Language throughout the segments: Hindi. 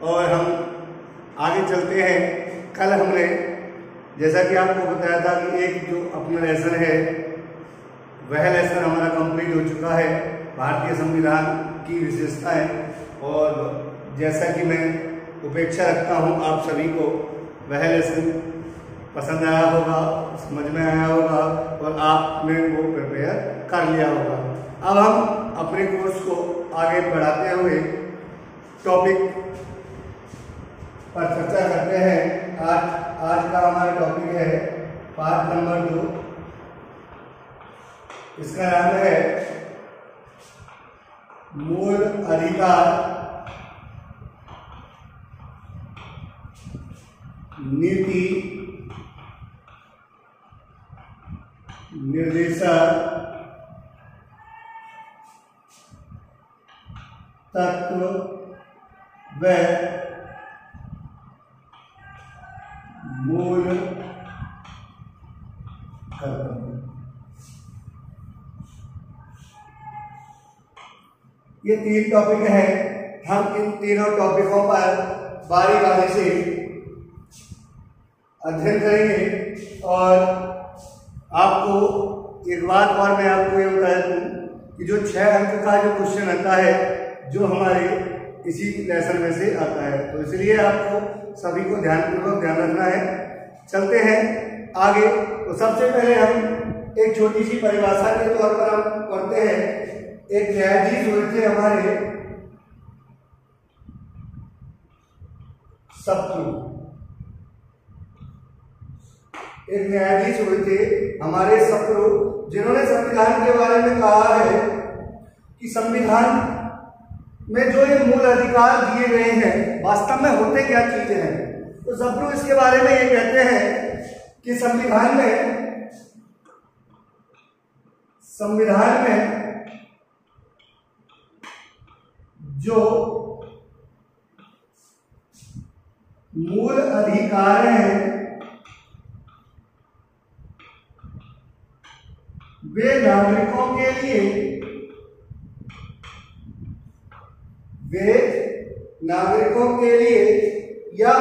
और हम आगे चलते हैं। कल हमने जैसा कि आपको बताया था कि एक जो अपना लेसन है वह लेसन हमारा कंप्लीट हो चुका है, भारतीय संविधान की विशेषताएं। और जैसा कि मैं उपेक्षा रखता हूं आप सभी को वह लेसन पसंद आया होगा, समझ में आया होगा और आपने वो प्रिपेयर कर लिया होगा। अब हम अपने कोर्स को आगे बढ़ाते हुए टॉपिक पर चर्चा करते हैं। आज का हमारा टॉपिक है पाठ नंबर 2। इसका नाम है मूल अधिकार नीति निर्देशक तत्व व मूल कर्तव्य। ये 3 टॉपिक हैं। हम इन तीनों टॉपिकों पर बारी बारी से अध्ययन करेंगे। और आपको एक बात और मैं आपको ये बता दूं कि जो 6 अंक का जो क्वेश्चन आता है जो हमारे इसी लेसन में से आता है, तो इसलिए आपको सभी को ध्यानपूर्वक ध्यान रखना है। चलते हैं आगे। तो सबसे पहले हम एक छोटी सी परिभाषा के तौर पर हम पढ़ते हैं। एक न्यायाधीश हुए थे हमारे शत्रु, एक न्यायाधीश हुए थे हमारे शत्रु, जिन्होंने संविधान के बारे में कहा है कि संविधान में जो ये मूल अधिकार दिए गए हैं वास्तव में होते क्या चीजें हैं। तो शत्रु इसके बारे में ये कहते हैं कि संविधान में जो मूल अधिकार हैं वे नागरिकों के लिए या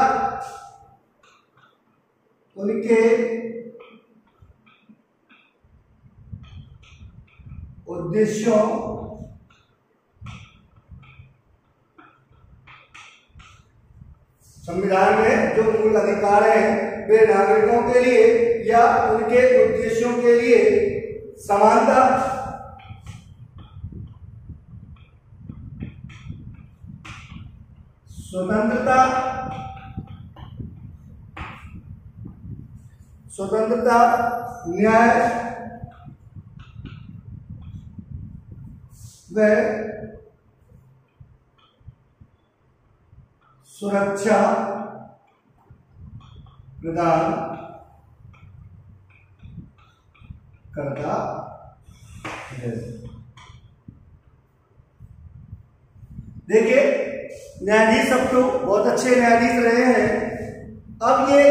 उनके उद्देश्यों संविधान में जो मूल अधिकार हैं वे नागरिकों के लिए या उनके उद्देश्यों के लिए समानता, स्वतंत्रता, न्याय व सुरक्षा प्रदान करता है। देखिए, न्यायाधीश सब तो बहुत अच्छे न्यायाधीश रहे हैं। अब ये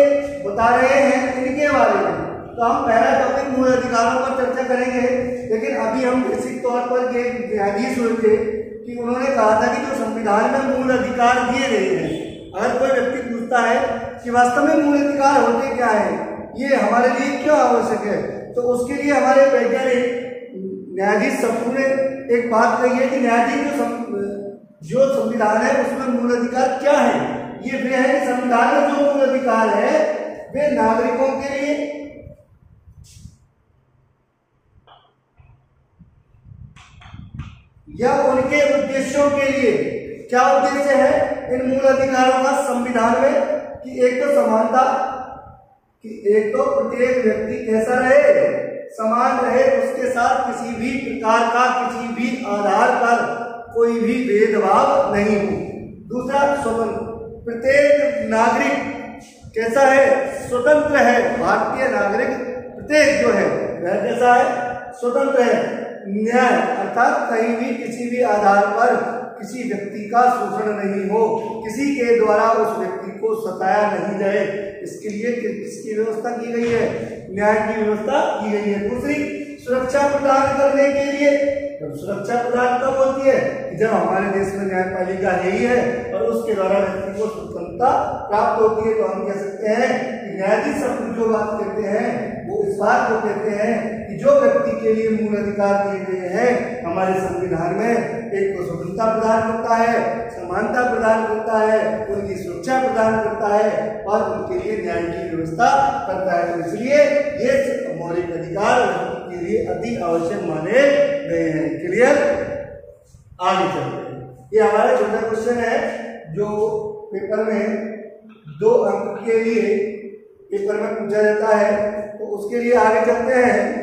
बता रहे हैं इनके बारे में। तो हम पहला टॉपिक मूल अधिकारों पर चर्चा करेंगे, लेकिन अभी हम बेसिक तौर पर ये न्यायाधीश हुए थे कि उन्होंने कहा था कि जो संविधान में मूल अधिकार दिए गए हैं, अगर कोई व्यक्ति पूछता है कि वास्तव में मूल अधिकार होते क्या है, ये हमारे लिए क्यों आवश्यक है, तो उसके लिए हमारे वैज्ञानिक न्यायाधीश शत्रु ने एक बात कही है कि न्यायाधीश जो संविधान है उसमें मूल अधिकार क्या है। ये वे है कि संविधान में जो मूल अधिकार है वे नागरिकों के लिए या उनके उद्देश्यों के लिए। क्या उद्देश्य है इन मूल अधिकारों का संविधान में कि एक तो समानता, कि एक तो प्रत्येक व्यक्ति कैसा रहे, समान रहे, उसके साथ किसी भी प्रकार का किसी भी आधार पर कोई भी भेदभाव नहीं हो। दूसरा, स्वतंत्र, प्रत्येक नागरिक कैसा है, स्वतंत्र है। भारतीय नागरिक प्रत्येक जो है वह कैसा है, स्वतंत्र है। न्याय अर्थात कहीं भी किसी भी आधार पर किसी व्यक्ति का शोषण नहीं हो, किसी के द्वारा उस व्यक्ति को सताया नहीं जाए, इसके लिए किसकी व्यवस्था की गई है, न्याय की व्यवस्था की गई है। दूसरी, सुरक्षा प्रदान करने के लिए तो सुरक्षा प्रदान कब होती है कि जब हमारे देश में न्यायपालिका यही है और उसके द्वारा व्यक्ति को स्वतंत्रता प्राप्त होती है। तो हम कह सकते हैं कि न्यायाधीश सब जो बात कहते हैं वो इस बात को कहते हैं कि जो व्यक्ति के लिए मूल अधिकार दिए गए हैं हमारे संविधान में, एक तो स्वतंत्रता प्रदान करता है, समानता प्रदान करता है, उनकी सुरक्षा प्रदान करता है और उनके लिए न्याय की व्यवस्था करता है। तो इसलिए ये मौलिक अधिकार के लिए अति आवश्यक माने गए हैं। क्लियर? आगे चलते हैं। ये हमारा छोटा क्वेश्चन है जो पेपर में 2 अंक के लिए पेपर में पूछा जाता है, तो उसके लिए आगे चलते हैं।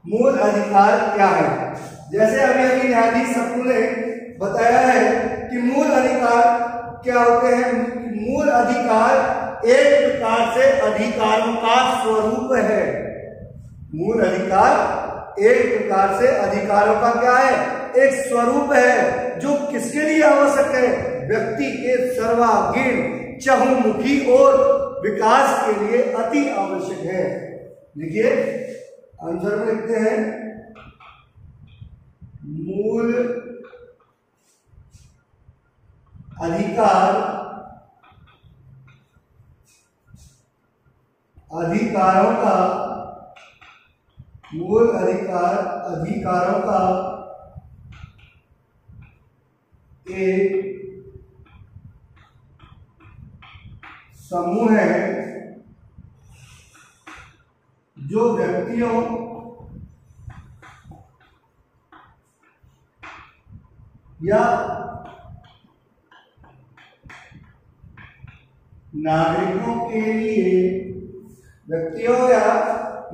मूल अधिकार क्या है? जैसे अभी न्यायाधीश सबू ने बताया है कि मूल अधिकार क्या होते हैं। मूल अधिकार एक प्रकार से अधिकारों का स्वरूप है। मूल अधिकार एक प्रकार से अधिकारों का क्या है? एक स्वरूप है जो किसके लिए आवश्यक है? व्यक्ति के सर्वांगीण, चहुमुखी और विकास के लिए अति आवश्यक है। देखिए आंसर में लिखते हैं मूल अधिकार अधिकारों का मूल अधिकार अधिकारों का एक समूह है जो व्यक्तियों या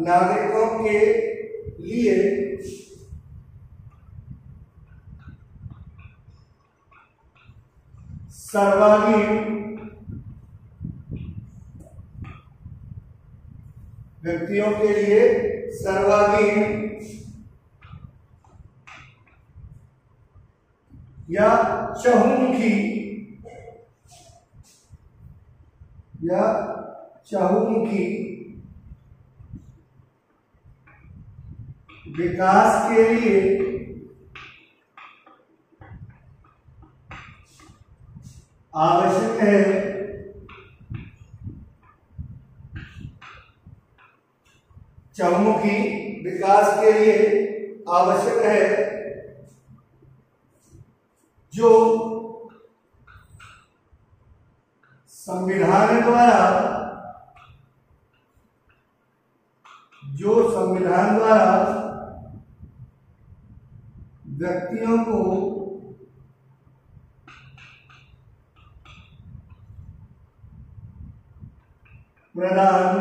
नागरिकों के लिए सर्वांगीण या चहुमुखी विकास के लिए आवश्यक है। चहुमुखी विकास के लिए आवश्यक है जो संविधान द्वारा व्यक्तियों को प्रदान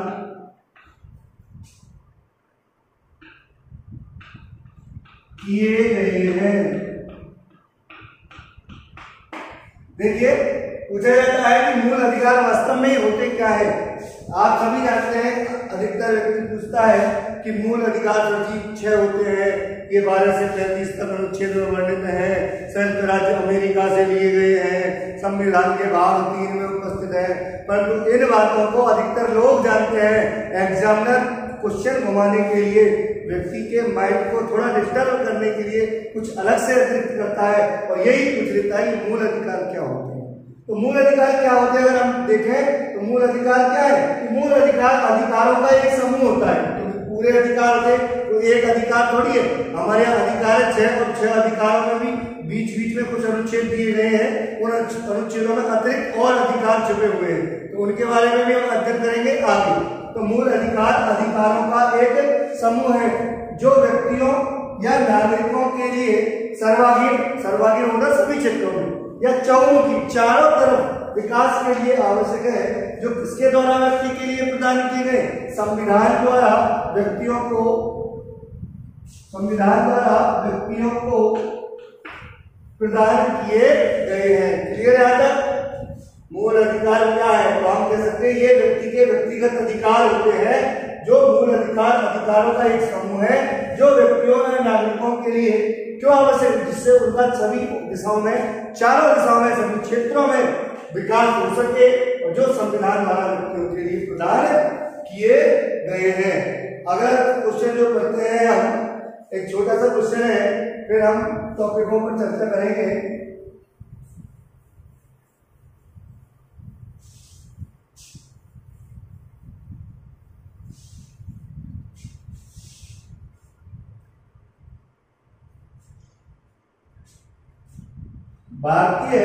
किए गए हैं। देखिए पूछा जाता है कि मूल अधिकार वास्तव में होते क्या है। आप सभी जानते हैं, अधिकतर व्यक्ति पूछता है कि मूल अधिकार सूची 6 होते हैं, ये 12 से 35 तक अनुच्छेद में वर्णित हैं, संयुक्त राज्य अमेरिका से लिए गए हैं, संविधान के भाग 3 में उपस्थित है। परंतु इन बातों को अधिकतर लोग जानते हैं। एग्जामिनर क्वेश्चन घुमाने के लिए, व्यक्ति के माइंड को थोड़ा डिस्टर्ब करने के लिए कुछ अलग से अतिरिक्त करता है और यही पूछ लेता है कि मूल अधिकार क्या होते हैं। तो मूल अधिकार क्या होते हैं अगर हम देखें तो मूल अधिकार क्या है कि मूल अधिकार अधिकारों का एक समूह होता है। तो पूरे अधिकार थे तो एक अधिकार थोड़ी है। हमारे यहाँ अधिकार है 6 और 6 अधिकारों में भी बीच बीच में कुछ अनुच्छेद दिए गए हैं। उन अनुच्छेदों में अतिरिक्त और अधिकार छुपे हुए हैं, तो उनके बारे में भी हम अध्ययन करेंगे आगे। तो मूल अधिकार अधिकारों का एक समूह है जो व्यक्तियों या नागरिकों के लिए सर्वांगीण होगा सभी क्षेत्रों में या चहुमुखी चारों तरफ विकास के लिए आवश्यक है, जो किसके द्वारा व्यक्ति के लिए प्रदान किए गए? संविधान द्वारा व्यक्तियों को संविधान द्वारा व्यक्तियों को प्रदान किए गए हैं। क्लियर है? तक मूल अधिकार क्या है? तो हम कह सकते हैं ये व्यक्ति के व्यक्तिगत अधिकार होते हैं, जो मूल अधिकार अधिकारों का एक समूह है जो व्यक्तियों और नागरिकों के लिए क्यों आवश्यक, जिससे उनका सभी दिशाओं में, चारों दिशाओं में, सभी क्षेत्रों में विकास हो सके, और जो संविधान द्वारा व्यक्तियों के लिए प्रदान किए गए हैं। अगर क्वेश्चन जो करते हैं हम, एक छोटा सा क्वेश्चन है, फिर हम टॉपिकों पर चर्चा करेंगे। भारतीय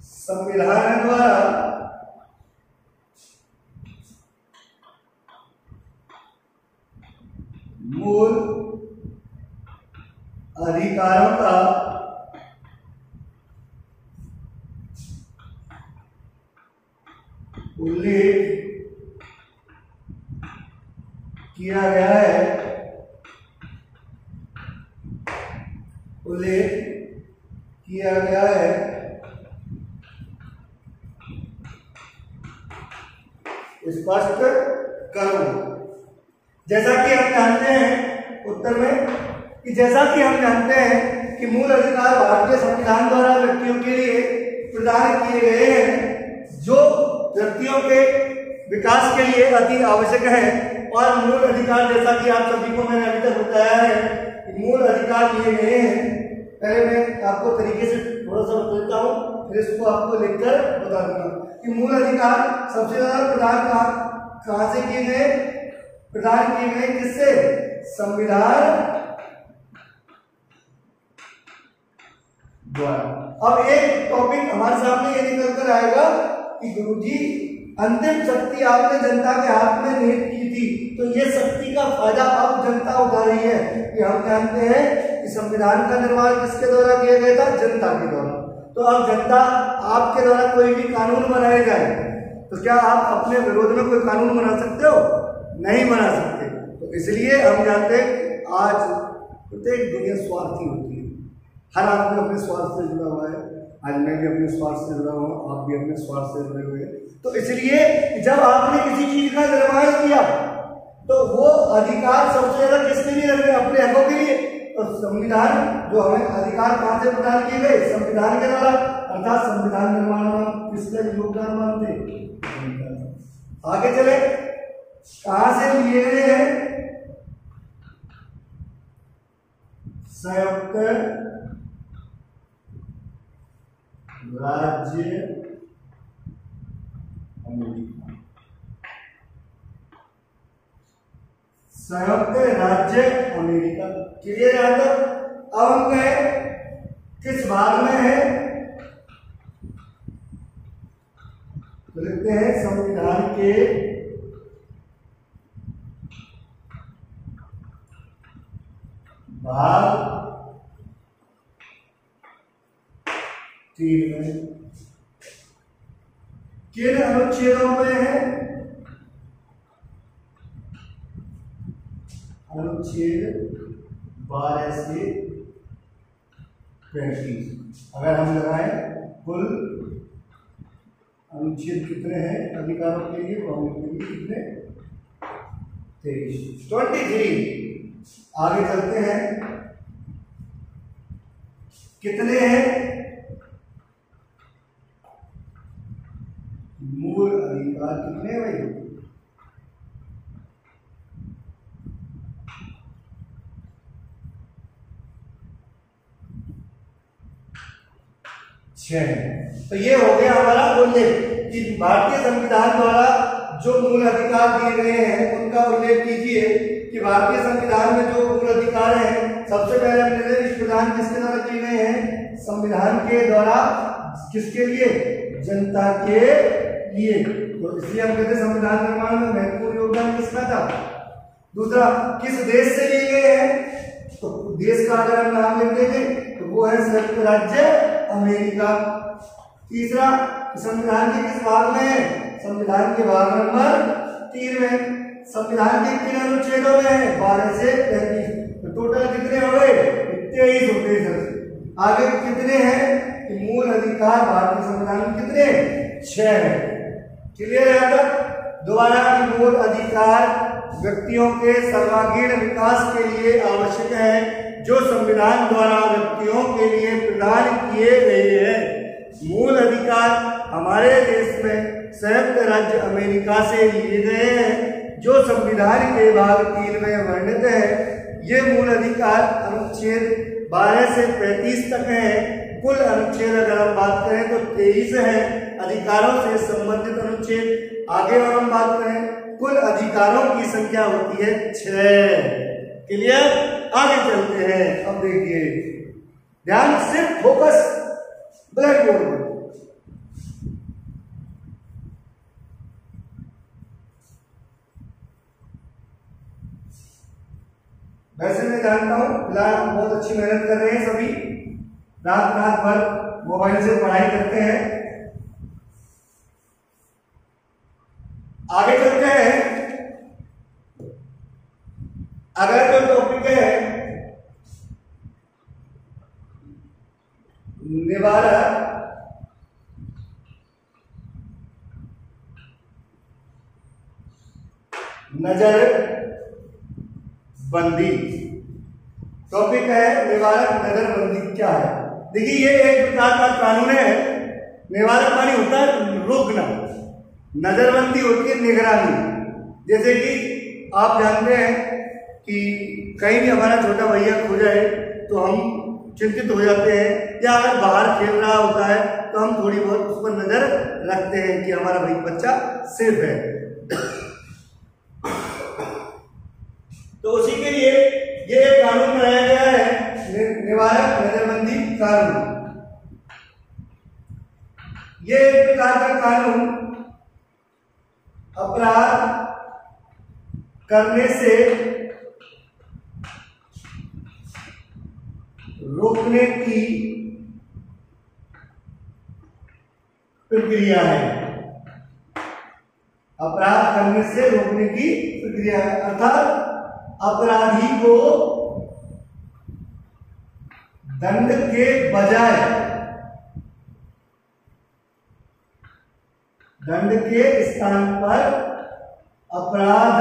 संविधान द्वारा मूल अधिकारों का उल्लेख किया गया है, उल्लेख किया गया है स्पष्ट करो। जैसा कि हम जानते हैं उत्तर में कि जैसा कि हम जानते हैं कि मूल अधिकार भारतीय संविधान द्वारा व्यक्तियों के लिए प्रदान किए गए हैं, जो व्यक्तियों के विकास के लिए अति आवश्यक है। और मूल अधिकार, जैसा कि आप सभी को मैंने अभी तक बताया है कि मूल अधिकार लिए गए हैं। पहले मैं आपको तरीके से थोड़ा सा बता देता हूँ, फिर इसको आपको लिखकर बता दूंगा कि मूल अधिकार सबसे ज्यादा प्रदान कहाँ से किए गए? प्रदान किए गए किससे? संविधान द्वारा। अब एक टॉपिक हमारे सामने ये निकल कर आएगा कि गुरुजी अंतिम शक्ति आपने जनता के हाथ में निहित की थी, तो ये शक्ति का फायदा अब जनता उठा रही है। कि हम जानते हैं कि संविधान का निर्माण किसके द्वारा किया गया था? जनता के द्वारा। तो अब जनता आपके द्वारा कोई भी कानून बनाए जाए तो क्या आप अपने विरोध में कोई कानून बना सकते हो? नहीं बना सकते। तो इसलिए हम जानते हैं आज प्रत्येक दुनिया स्वार्थी होती है, हर आदमी अपने स्वार्थ से जुड़ा हुआ है। आज मैं भी अपने स्वार्थ से जुड़ा हुआ हूँ, आप भी अपने स्वार्थ से जुड़े हुए हैं। तो इसलिए जब आपने किसी चीज का निर्माण किया तो वो अधिकार सबसे ज्यादा किसके लिए रखे? अपने हकों के लिए। तो संविधान जो हमें अधिकार कहां से प्रदान किए गए? संविधान के द्वारा। अर्थात संविधान निर्माण में किसका योगदान मानते? आगे चले, कहां से लिए गए हैं? संयुक्त राज्य अमेरिका। संयुक्त राज्य अमेरिका। क्लियर है? अब हम कहें किस भाग में है? तो लिखते हैं संविधान के भाग 3 में। किन अनुच्छेदों में है? अनुच्छेद 12 से 35। अगर हम लगाएं कुल अनुच्छेद कितने हैं अधिकारों के लिए, तो हम कितने? 23। आगे चलते हैं, कितने हैं मूल अधिकार? कितने भाई? 6। तो ये हो गया हमारा उल्लेख कि भारतीय संविधान द्वारा जो मूल अधिकार दिए गए हैं उनका उल्लेख कीजिए कि भारतीय संविधान में जो मूल अधिकार हैं सबसे पहले हमने प्रदान किसके द्वारा किए गए हैं? संविधान के द्वारा। किसके लिए? जनता के लिए। तो इसलिए हम कहते हैं संविधान निर्माण में महत्वपूर्ण योगदान किसका था? दूसरा, किस देश से लिए गए हैं? तो देश का अगर हम नाम लिख देंगे तो वो है संयुक्त राज्य अमेरिका। तीसरा, संविधान के किस भाग में है? संविधान के भाग नंबर 3 में, संविधान के 3 अनुच्छेदों में है 12 से 35, तो टोटल कितने हो गए? 23 होते हैं। आगे कितने हैं कि मूल अधिकार भारतीय संविधान में कितने? 6 है। क्लियर है? तक दोबारा की मूल अधिकार व्यक्तियों के सर्वांगीण विकास के लिए आवश्यक है, जो संविधान द्वारा व्यक्तियों के लिए प्रदान किए गए हैं। मूल अधिकार हमारे देश में संयुक्त राज्य अमेरिका से लिए गए हैं, जो संविधान के भाग 3 में वर्णित है। ये मूल अधिकार अनुच्छेद 12 से 35 तक है। कुल अनुच्छेद अगर हम बात करें तो 23 है। अधिकारों से संबंधित अनुच्छेद आगे और हम बात करें, कुल अधिकारों की संख्या होती है 6। क्लियर? आगे चलते हैं। अब देखिए, ध्यान सिर्फ फोकस ब्लैक बोर्ड पर। वैसे मैं जानता हूं फिलहाल हम बहुत अच्छी मेहनत कर रहे हैं, सभी रात भर मोबाइल से पढ़ाई करते हैं। आगे चलते हैं। अगला जो टॉपिक है निवारक नजर बंदी। टॉपिक है निवारक नजरबंदी क्या है। देखिए, ये एक प्रकार का कानून है। निवारक मानी होता है रोकना, नजरबंदी होती है निगरानी। जैसे कि आप जानते हैं कि कहीं भी हमारा छोटा भैया खो जाए तो हम चिंतित हो जाते हैं, या अगर बाहर खेल रहा होता है तो हम थोड़ी बहुत उस पर नजर रखते हैं कि हमारा भाई बच्चा सेफ है। तो उसी के लिए ये एक कानून बनाया गया है, निवारक नजरबंदी कानून। ये एक प्रकार का कानून अपराध करने से रोकने की प्रक्रिया है। अपराध करने से रोकने की प्रक्रिया है, अर्थात अपराधी को दंड के बजाय, दंड के स्थान पर अपराध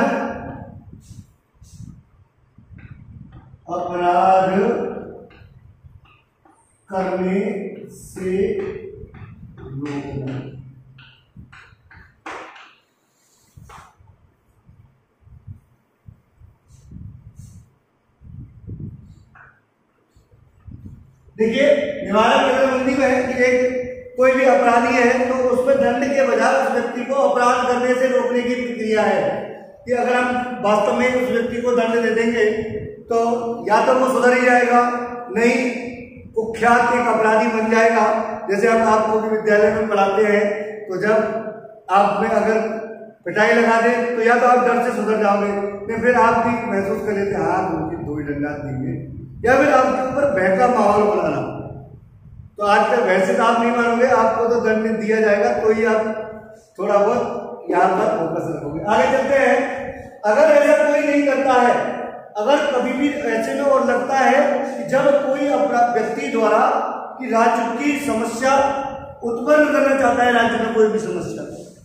करने से रोकना। देखिए, निवारक नजरबंदी में है कि एक कोई भी अपराधी है तो उसमें दंड के बजाय उस व्यक्ति को अपराध करने से रोकने की प्रक्रिया है कि अगर हम वास्तव में उस व्यक्ति को दंड दे देंगे तो या तो वो सुधर ही जाएगा, नहीं कुख्यात एक अपराधी बन जाएगा। जैसे हम आपको भी विद्यालय में पढ़ाते हैं तो जब आप में अगर पिटाई लगा दें तो या तो आप डर से सुधर जाओगे, या फिर आप भी महसूस कर लेते हैं हाँ उनकी 2 ही डंडा देंगे, या फिर आपके ऊपर भय का माहौल बनाना। तो आजकल वैसे तो आप नहीं मानोगे, आपको तो दंड दिया जाएगा तो ही आप थोड़ा बहुत यहाँ पर फोकस रखोगे। आगे चलते हैं। अगर ऐसा कोई नहीं करता है, अगर कभी भी ऐसे में और लगता है कि जब कोई व्यक्ति द्वारा कि राज्य की समस्या उत्पन्न करना चाहता है, राज्य में कोई भी समस्या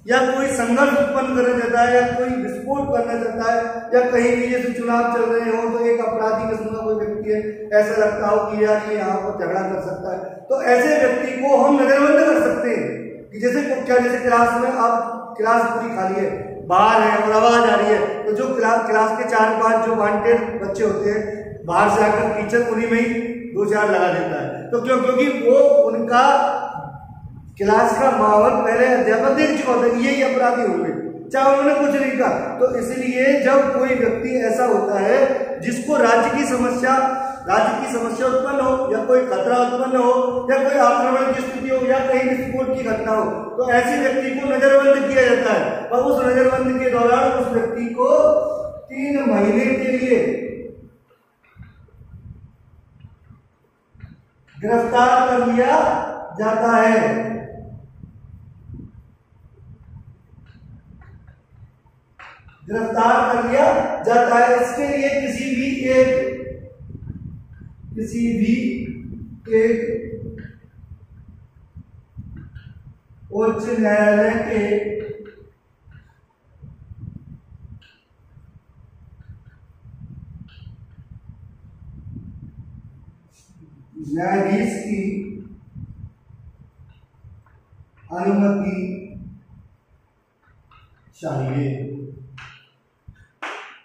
या कोई संघर्ष उत्पन्न करना चाहता है, या कोई विस्फोट करना चाहता है, या कहीं भी जैसे चुनाव चल रहे हो तो एक अपराधी किस्म का कोई व्यक्ति है, ऐसा लगता हो कि यार ये यहाँ पर झगड़ा कर सकता है, तो ऐसे व्यक्ति को हम नजरबंद कर सकते हैं। कि जैसे क्या, जैसे क्लास में आप क्लास पूरी खाली है, बाहर है और आवाज आ रही है, तो जो क्लास के 4-5 जो वांटेड बच्चे होते हैं बाहर से आकर टीचर उन्हीं में ही 2-4 लगा देता है। तो क्योंकि वो उनका क्लास का माहौल पहले अध्यापक देख चुका होता है, यही अपराधी होंगे, चाहे उन्होंने कुछ नहीं कहा। तो इसलिए जब कोई व्यक्ति ऐसा होता है जिसको राज्य की समस्या उत्पन्न हो, या कोई खतरा उत्पन्न हो, या कोई आक्रमण की स्थिति हो, या कहीं विस्फोट की घटना हो, तो ऐसे व्यक्ति को नजरबंद किया जाता है। और उस नजरबंद के दौरान उस व्यक्ति को 3 महीने के लिए गिरफ्तार कर लिया जाता है। गिरफ्तार कर लिया जाता है। इसके लिए किसी भी एक उच्च न्यायालय के न्यायाधीश की अनुमति चाहिए।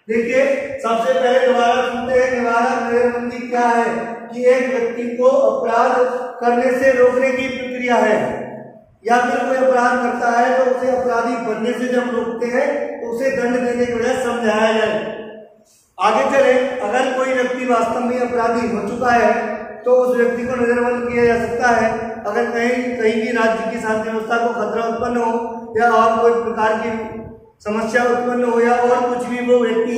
देखिए, सबसे पहले दोबारा सुनते हैं निवारक नजरबंदी क्या है कि एक व्यक्ति को अपराध करने से रोकने की प्रक्रिया है, या फिर कोई अपराध करता है तो उसे अपराधी बनने से जब रोकते हैं तो उसे दंड देने के बजाय समझाया जाए। आगे चले, अगर कोई व्यक्ति वास्तव में अपराधी हो चुका है तो उस व्यक्ति को नजरबंद किया जा सकता है। अगर कहीं भी राज्य की शांति व्यवस्था को खतरा उत्पन्न हो या और कोई प्रकार की समस्या उत्पन्न हो या और कुछ भी वो व्यक्ति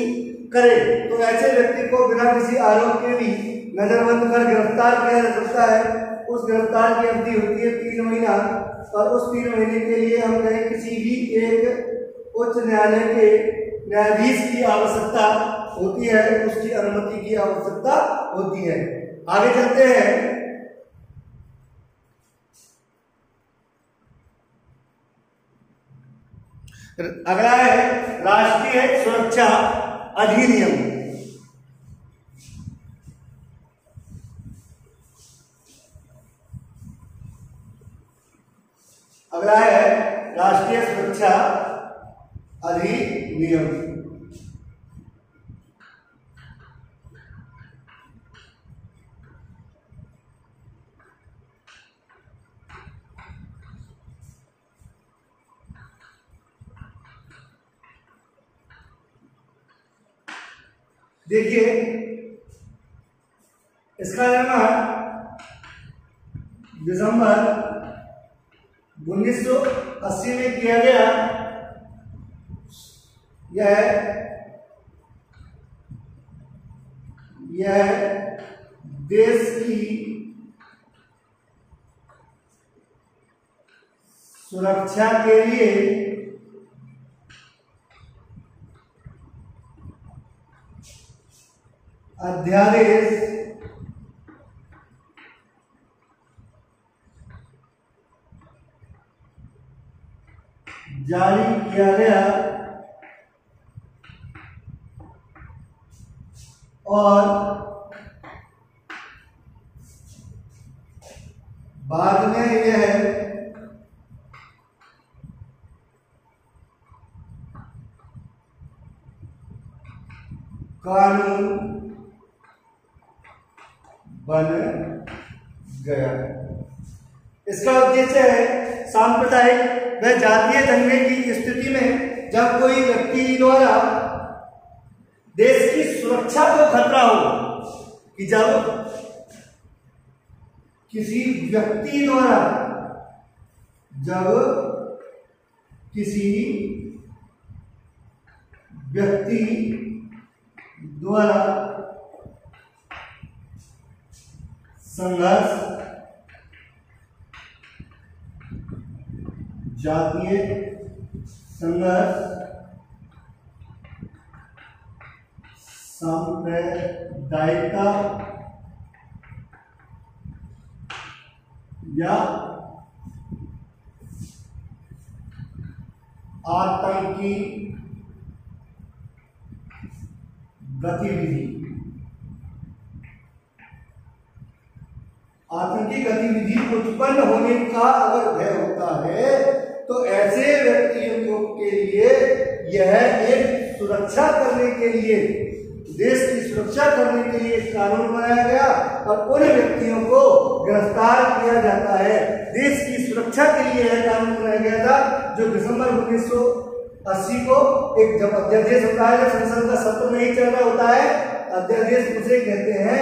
करे तो ऐसे व्यक्ति को बिना किसी आरोप के भी नजरबंद कर गिरफ्तार किया जा सकता है। उस गिरफ्तार की अवधि होती है 3 महीना, और उस 3 महीने के लिए हम कहें किसी भी एक उच्च न्यायालय के न्यायाधीश की आवश्यकता होती है, उसकी अनुमति की आवश्यकता होती है। आगे चलते हैं। अगला है राष्ट्रीय सुरक्षा अधिनियम। अगला है राष्ट्रीय सुरक्षा अधिनियम। देखिए, इसका निर्माण दिसंबर 1980 में किया गया। यह देश की सुरक्षा के लिए अध्यादेश जारी किया गया और बाद में यह कानून बन गया। इसका उद्देश्य है सांप्रदायिक व जातीय दंगे की स्थिति में जब कोई व्यक्ति द्वारा देश की सुरक्षा को खतरा हो, कि जब किसी व्यक्ति द्वारा संघर्ष, जातीय संघर्ष, सांप्रदायिकता या आतंकी गतिविधि उत्पन्न होने का अगर भय होता है तो ऐसे व्यक्तियों के लिए यह एक सुरक्षा करने के लिए, देश की सुरक्षा करने के लिए कानून बनाया गया और उन व्यक्तियों को गिरफ्तार किया जाता है। देश की सुरक्षा के लिए यह कानून बनाया गया था, जो दिसंबर 1980 को एक जब अध्यादेश होता है, जब संसद का सत्र नहीं चल रहा होता है, अध्यादेश उसे कहते हैं।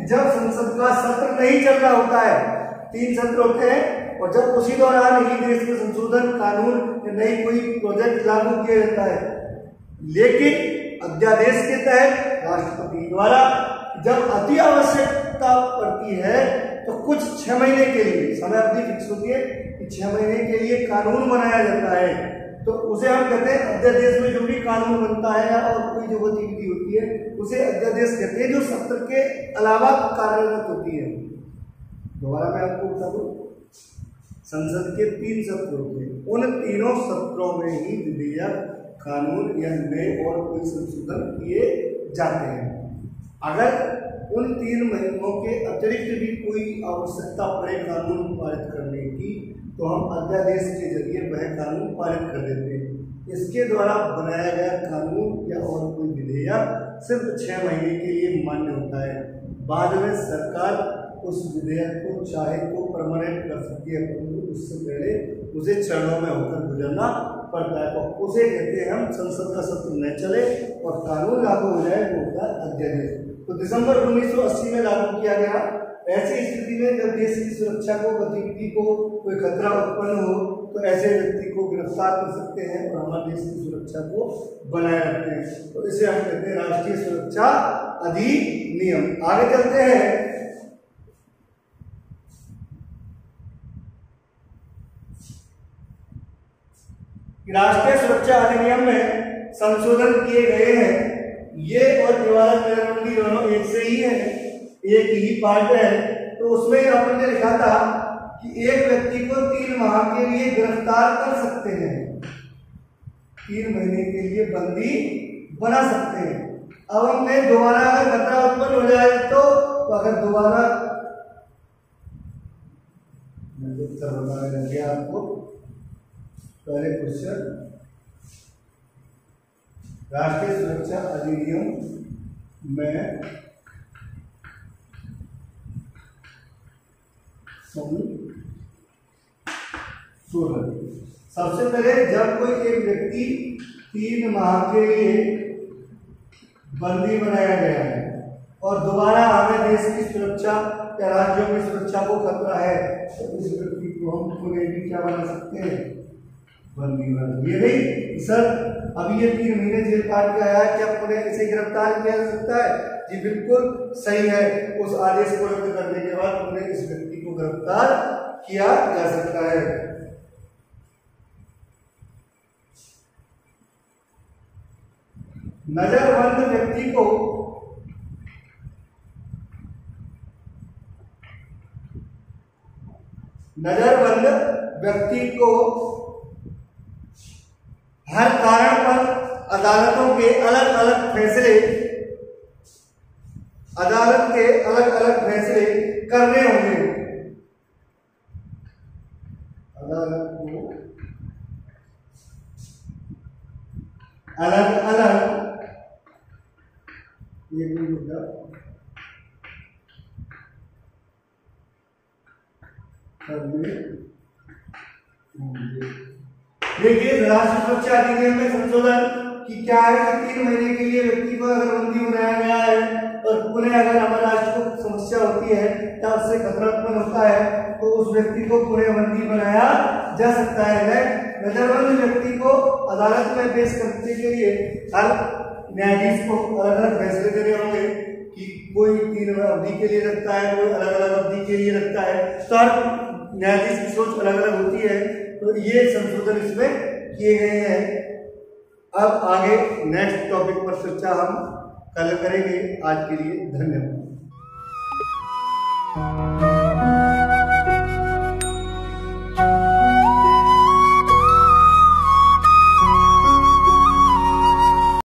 जब संसद का सत्र नहीं चल रहा होता है, 3 सत्र होते हैं, और जब उसी दौरान ही देश के संशोधन कानून या नई कोई प्रोजेक्ट लागू किया जाता है। लेकिन अध्यादेश के तहत राष्ट्रपति द्वारा जब अति आवश्यकता पड़ती है तो कुछ 6 महीने के लिए समय अवधि फिक्स होती है कि 6 महीने के लिए कानून बनाया जाता है। तो उसे हम कहते हैं अध्यादेश में जो भी कानून बनता है या और कोई जो गतिविधि होती है उसे अध्यादेश कहते हैं, जो सत्र के अलावा कार्यरत होती है। दोबारा मैं आपको बता दूं, संसद के 3 सत्र होते हैं, उन तीनों सत्रों में ही विधेयक, कानून या नए और कोई संशोधन किए जाते हैं। अगर उन 3 महीनों के अतिरिक्त भी कोई आवश्यकता पड़े कानून पारित करने की, तो हम अध्यादेश के जरिए वह कानून पारित कर देते हैं। इसके द्वारा बनाया गया कानून या और कोई विधेयक सिर्फ 6 महीने के लिए मान्य होता है। बाद में सरकार उस विधेयक को चाहे तो परमानेंट कर सकती है, परंतु उससे पहले उसे चरणों में होकर गुजरना पड़ता है। तो उसे कहते हैं हम संसद का सत्र न चले और कानून लागू हो जाए, वो होता है अध्यादेश। तो दिसंबर 1980 में लागू किया गया। ऐसी स्थिति में जब देश की सुरक्षा को, गतिविधि को कोई खतरा उत्पन्न हो तो ऐसे व्यक्ति को गिरफ्तार कर सकते हैं और हमारे देश की सुरक्षा को बनाए रखते हैं। तो इसे हम कहते हैं राष्ट्रीय सुरक्षा अधिनियम। आगे चलते हैं। राष्ट्रीय सुरक्षा अधिनियम में संशोधन किए गए हैं। ये और निवारक नजरबंदी दोनों एक से ही है, एक ही पार्ट है। तो उसमें अपन ने लिखा था कि एक व्यक्ति को 3 माह के लिए गिरफ्तार कर सकते हैं, 3 महीने के लिए बंदी बना सकते हैं। अब हमने दोबारा अगर खतरा उत्पन्न हो जाए तो अगर दोबारा बताने लग गया आपको पहले क्वेश्चन, राष्ट्रीय सुरक्षा अधिनियम में संशोधन। सबसे पहले जब कोई एक व्यक्ति 3 माह के लिए बंदी बनाया गया है और दोबारा हमें देश की सुरक्षा या राज्यों की सुरक्षा को खतरा है, तो उस व्यक्ति को हम पुनः भी क्या बना सकते हैं, बंदी बना। ये नहीं सर अभी ये 3 महीने जेल काट के आया, क्या पुनः इसे गिरफ्तार किया जा सकता है? जी बिल्कुल सही है। उस आदेश को रद्द करने के बाद पुनः इस व्यक्ति को गिरफ्तार किया जा सकता है। नजरबंद व्यक्ति को हर कारण पर अदालतों के अलग अलग फैसले करने होंगे। अदालत को अलग अलग देखिए राष्ट्रीय सुरक्षा अधिनियम में संशोधन कि क्या है कि 3 महीने के लिए व्यक्ति को अगर बंदी बनाया गया है और पुनः अगर हमारे राष्ट्र को समस्या होती है या उससे खतरा उत्पन्न होता है तो उस व्यक्ति को पुनः बंदी बनाया जा सकता है। नजरबंद व्यक्ति को अदालत में पेश करने के लिए हर न्यायाधीश को अलग अलग फैसले देने होंगे कि कोई 3 अवधि के लिए रखता है, कोई अलग अलग अवधि के लिए रखता है। तो हर न्यायाधीश की सोच अलग अलग होती है। तो ये संशोधन इसमें किए गए हैं। अब आगे नेक्स्ट टॉपिक पर चर्चा हम कल करेंगे। आज के लिए धन्यवाद।